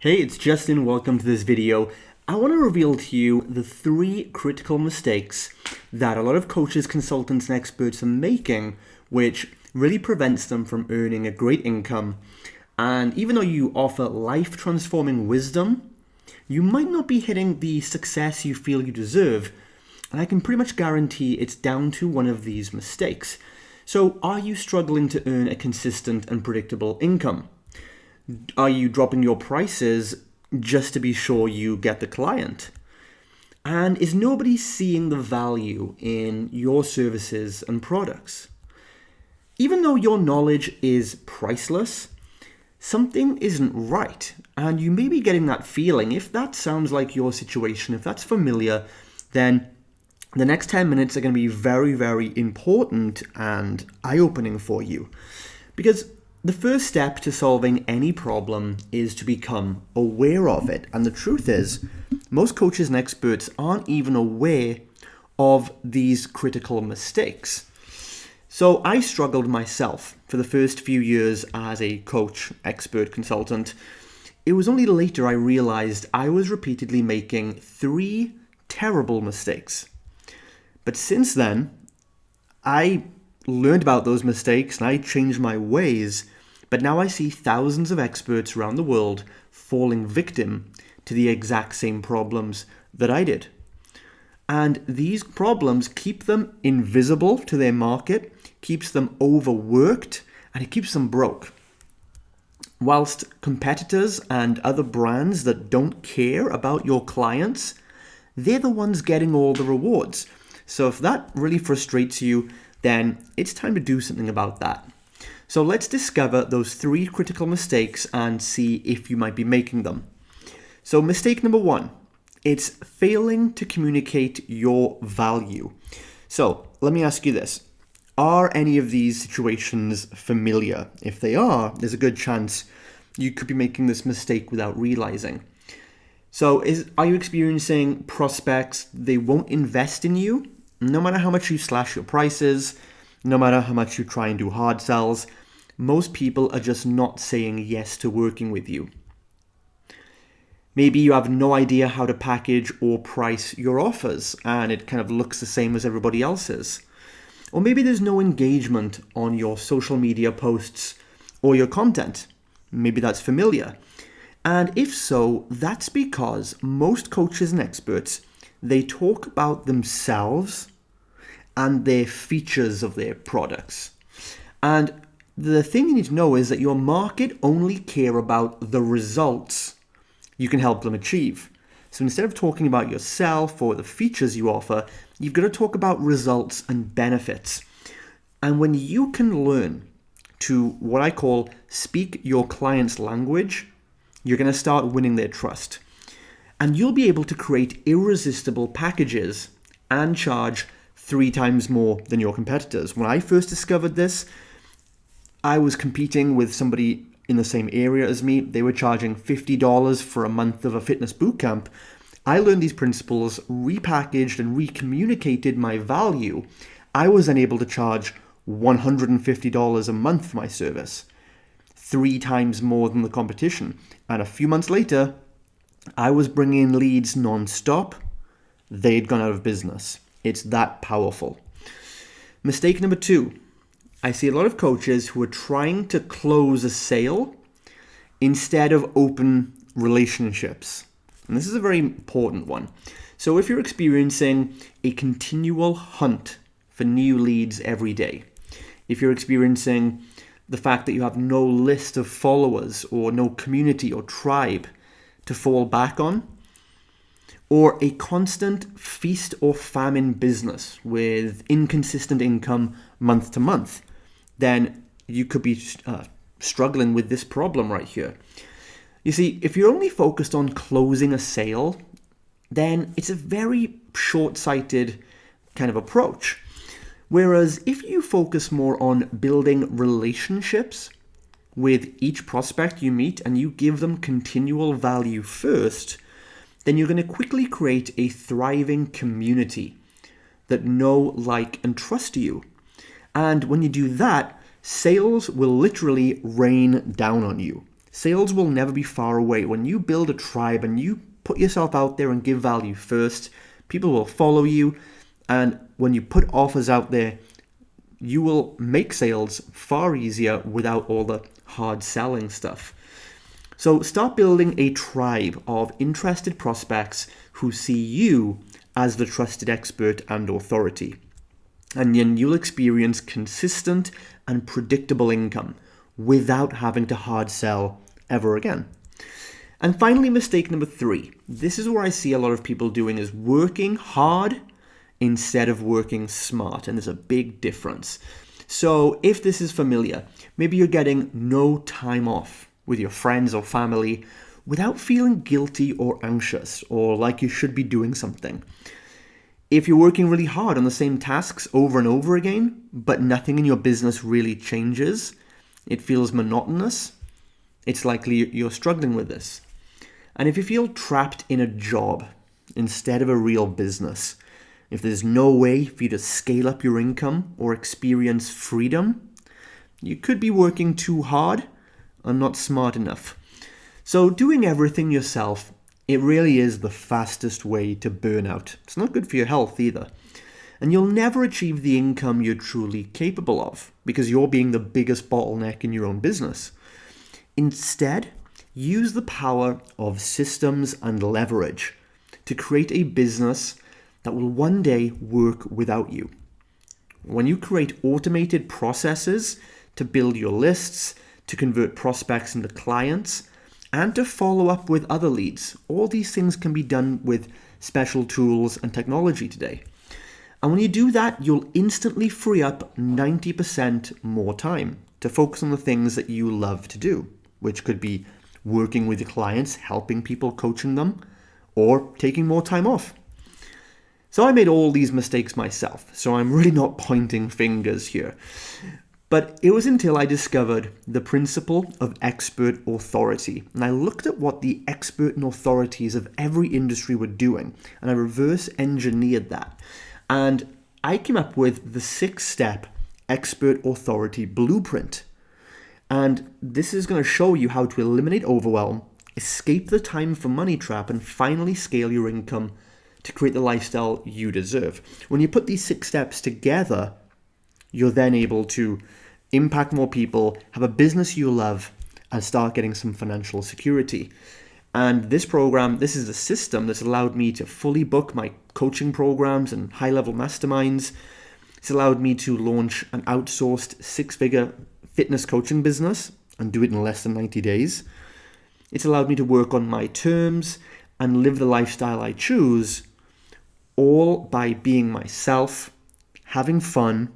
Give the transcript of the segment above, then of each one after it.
Hey, it's Justin. Welcome to this video. I want to reveal to you the 3 critical mistakes that a lot of coaches, consultants, and experts are making, which really prevents them from earning a great income. And even though you offer life-transforming wisdom, you might not be hitting the success you feel you deserve. And I can pretty much guarantee it's down to one of these mistakes. So, are you struggling to earn a consistent and predictable income? Are you dropping your prices just to be sure you get the client? And is nobody seeing the value in your services and products? Even though your knowledge is priceless, something isn't right. And you may be getting that feeling. If that sounds like your situation, if that's familiar, then the next 10 minutes are going to be very, very important and eye-opening for you. Because the first step to solving any problem is to become aware of it. And the truth is, most coaches and experts aren't even aware of these critical mistakes. So I struggled myself for the first few years as a coach, expert, consultant. It was only later I realized I was repeatedly making 3 terrible mistakes. But since then, I learned about those mistakes and I changed my ways, but now I see thousands of experts around the world falling victim to the exact same problems that I did. And these problems keep them invisible to their market, keeps them overworked, and it keeps them broke. Whilst competitors and other brands that don't care about your clients, they're the ones getting all the rewards. So if that really frustrates you, then it's time to do something about that. So let's discover those 3 critical mistakes and see if you might be making them. So mistake number 1, it's failing to communicate your value. So let me ask you this. Are any of these situations familiar? If they are, there's a good chance you could be making this mistake without realizing. So are you experiencing prospects, they won't invest in you? No matter how much you slash your prices, no matter how much you try and do hard sells, most people are just not saying yes to working with you. Maybe you have no idea how to package or price your offers and it kind of looks the same as everybody else's. Or maybe there's no engagement on your social media posts or your content. Maybe that's familiar. And if so, that's because most coaches and experts, they talk about themselves and their features of their products. And the thing you need to know is that your market only care about the results you can help them achieve. So instead of talking about yourself or the features you offer, you've got to talk about results and benefits. And when you can learn to what I call speak your client's language, you're going to start winning their trust. And you'll be able to create irresistible packages and charge 3 times more than your competitors. When I first discovered this, I was competing with somebody in the same area as me. They were charging $50 for a month of a fitness bootcamp. I learned these principles, repackaged and recommunicated my value. I was then able to charge $150 a month for my service, 3 times more than the competition. And a few months later, I was bringing in leads non-stop. They'd gone out of business. It's that powerful. Mistake number 2. I see a lot of coaches who are trying to close a sale instead of open relationships. And this is a very important one. So if you're experiencing a continual hunt for new leads every day, if you're experiencing the fact that you have no list of followers or no community or tribe to fall back on, or a constant feast or famine business with inconsistent income month to month, then you could be struggling with this problem right here. You see, if you're only focused on closing a sale, then it's a very short-sighted kind of approach. Whereas if you focus more on building relationships with each prospect you meet and you give them continual value first, then you're going to quickly create a thriving community that know, like, and trust you. And when you do that, sales will literally rain down on you. Sales will never be far away. When you build a tribe and you put yourself out there and give value first, people will follow you. And when you put offers out there, you will make sales far easier without all the hard selling stuff. So start building a tribe of interested prospects who see you as the trusted expert and authority. And then you'll experience consistent and predictable income without having to hard sell ever again. And finally, mistake number 3. This is where I see a lot of people doing is working hard instead of working smart. And there's a big difference. So if this is familiar, maybe you're getting no time off with your friends or family without feeling guilty or anxious or like you should be doing something. If you're working really hard on the same tasks over and over again, but nothing in your business really changes, it feels monotonous, it's likely you're struggling with this. And if you feel trapped in a job instead of a real business, if there's no way for you to scale up your income or experience freedom, you could be working too hard and not smart enough. So doing everything yourself, it really is the fastest way to burn out. It's not good for your health either. And you'll never achieve the income you're truly capable of because you're being the biggest bottleneck in your own business. Instead, use the power of systems and leverage to create a business that will one day work without you. When you create automated processes to build your lists, to convert prospects into clients, and to follow up with other leads, all these things can be done with special tools and technology today. And when you do that, you'll instantly free up 90% more time to focus on the things that you love to do, which could be working with your clients, helping people, coaching them, or taking more time off. So I made all these mistakes myself, so I'm really not pointing fingers here. But it was until I discovered the principle of expert authority. And I looked at what the expert and authorities of every industry were doing, and I reverse engineered that. And I came up with the 6-step expert authority blueprint. And this is going to show you how to eliminate overwhelm, escape the time for money trap, and finally scale your income to create the lifestyle you deserve. When you put these 6 steps together, you're then able to impact more people, have a business you love, and start getting some financial security. And this program, this is a system that's allowed me to fully book my coaching programs and high-level masterminds. It's allowed me to launch an outsourced 6-figure fitness coaching business and do it in less than 90 days. It's allowed me to work on my terms and live the lifestyle I choose, all by being myself, having fun,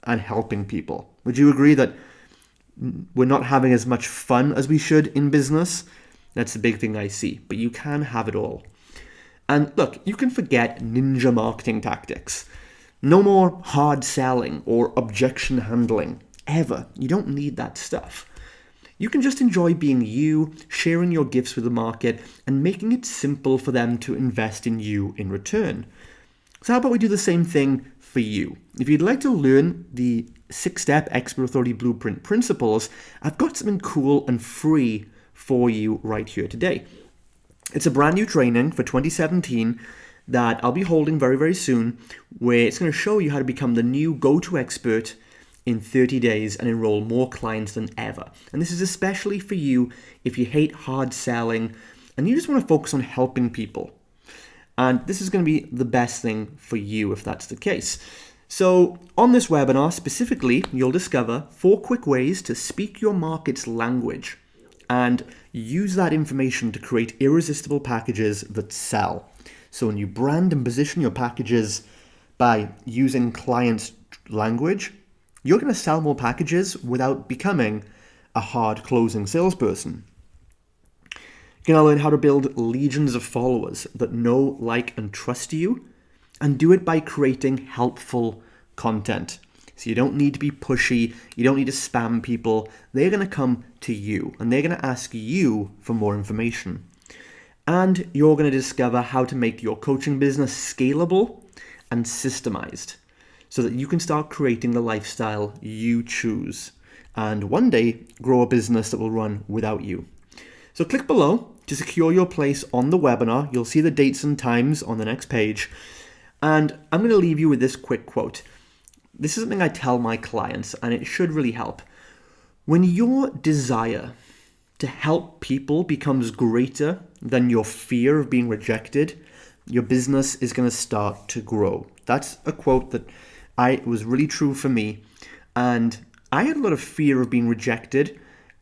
and helping people. Would you agree that we're not having as much fun as we should in business? That's the big thing I see, but you can have it all. And look, you can forget ninja marketing tactics. No more hard selling or objection handling, ever. You don't need that stuff. You can just enjoy being you, sharing your gifts with the market, and making it simple for them to invest in you in return. So how about we do the same thing for you? If you'd like to learn the 6-step expert authority blueprint principles, I've got something cool and free for you right here today. It's a brand new training for 2017 that I'll be holding very, very soon, where it's going to show you how to become the new go-to expert in 30 days and enroll more clients than ever. And this is especially for you if you hate hard selling and you just want to focus on helping people. And this is going to be the best thing for you if that's the case. So on this webinar specifically, you'll discover 4 quick ways to speak your market's language and use that information to create irresistible packages that sell. So when you brand and position your packages by using clients' language, you're going to sell more packages without becoming a hard closing salesperson. You're going to learn how to build legions of followers that know, like, and trust you, and do it by creating helpful content. So you don't need to be pushy, you don't need to spam people. They're going to come to you, and they're going to ask you for more information. And you're going to discover how to make your coaching business scalable and systemized so that you can start creating the lifestyle you choose. and one day grow a business that will run without you. So click below to secure your place on the webinar. You'll see the dates and times on the next page. And I'm going to leave you with this quick quote. This is something I tell my clients, and it should really help. When your desire to help people becomes greater than your fear of being rejected, your business is going to start to grow. That's a quote that was really true for me. And I had a lot of fear of being rejected,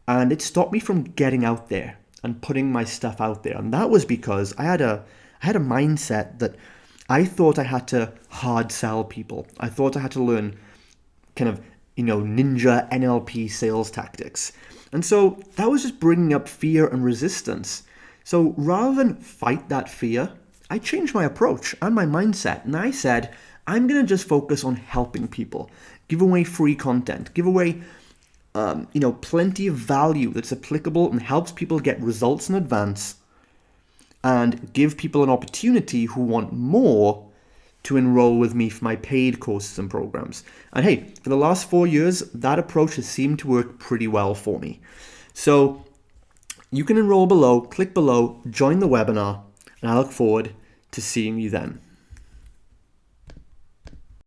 and it stopped me from getting out there and putting my stuff out there. And that was because I had a mindset that I thought I had to hard sell people. I thought I had to learn kind of, ninja NLP sales tactics. And so that was just bringing up fear and resistance. So rather than fight that fear, I changed my approach and my mindset. And I said, I'm going to just focus on helping people, give away free content, give away plenty of value that's applicable and helps people get results in advance, and give people an opportunity who want more to enroll with me for my paid courses and programs. And hey, for the last 4 years, that approach has seemed to work pretty well for me. So you can enroll below, click below, join the webinar, and I look forward to seeing you then.